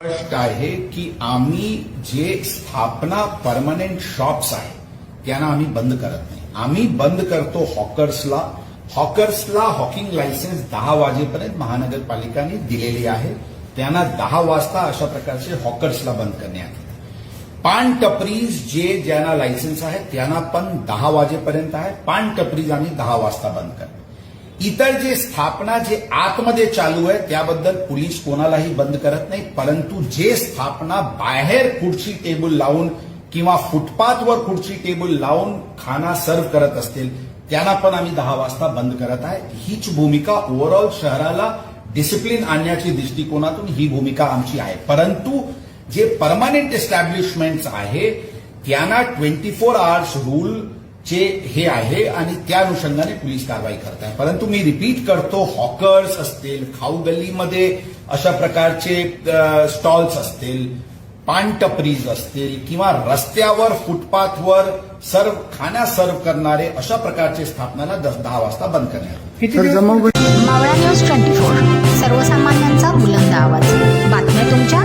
स्पष्ट आहे की आम्ही जे स्थापना परमनंट शॉप्स आहे त्यांना आम्ही बंद करत नाही. आम्ही बंद करतो हॉकर्सला हॉकिंग लायसन्स 10 वाजेपर्यंत महानगरपालिकाने दिलेली आहे. त्यांना 10 वाजता अशा प्रकारचे हॉकर्सला बंद करण्यात येते. पान टपरीज ज्यांना लायसन्स आहे त्यांना पण 10 वाजेपर्यंत आहे. पान टपरीज आम्ही 10 वाजता बंद करतो. इतर जे स्थापना जे आतमध्ये चालू आहे त्याबद्दल पोलीस कोणालाही बंद करत नाही, परंतु जे स्थापना बाहेर खुर्ची टेबल लावून किंवा फुटपाथवर खुर्ची टेबल लावून खाना सर्व्ह करत असतील त्यांना पण आम्ही 10 वाजता बंद करत आहे. हीच भूमिका ओव्हरऑल शहराला डिसिप्लिन आणण्याच्या दृष्टिकोनातून ही भूमिका आमची आहे. परंतु जे परमनंट एस्टॅब्लिशमेंट्स आहे त्यांना 24 आवर्स रूल चे हे आहे आणि त्या अनुषंगाने पोलीस कारवाई करत आहे. परंतु मी रिपीट करतो, हॉकर्स असतील, खाऊ गल्लीमध्ये अशा प्रकारचे स्टॉल्स असतील, पान टपरीज असतील किंवा रस्त्यावर फुटपाथवर खाना सर्व्ह करणारे अशा प्रकारचे स्थापनाला 10 वाजता बंद करण्यात येईल. मावळा न्यूज 24 सर्वसामान्यांचा बुलंद आवाज. बातम्या तुमच्या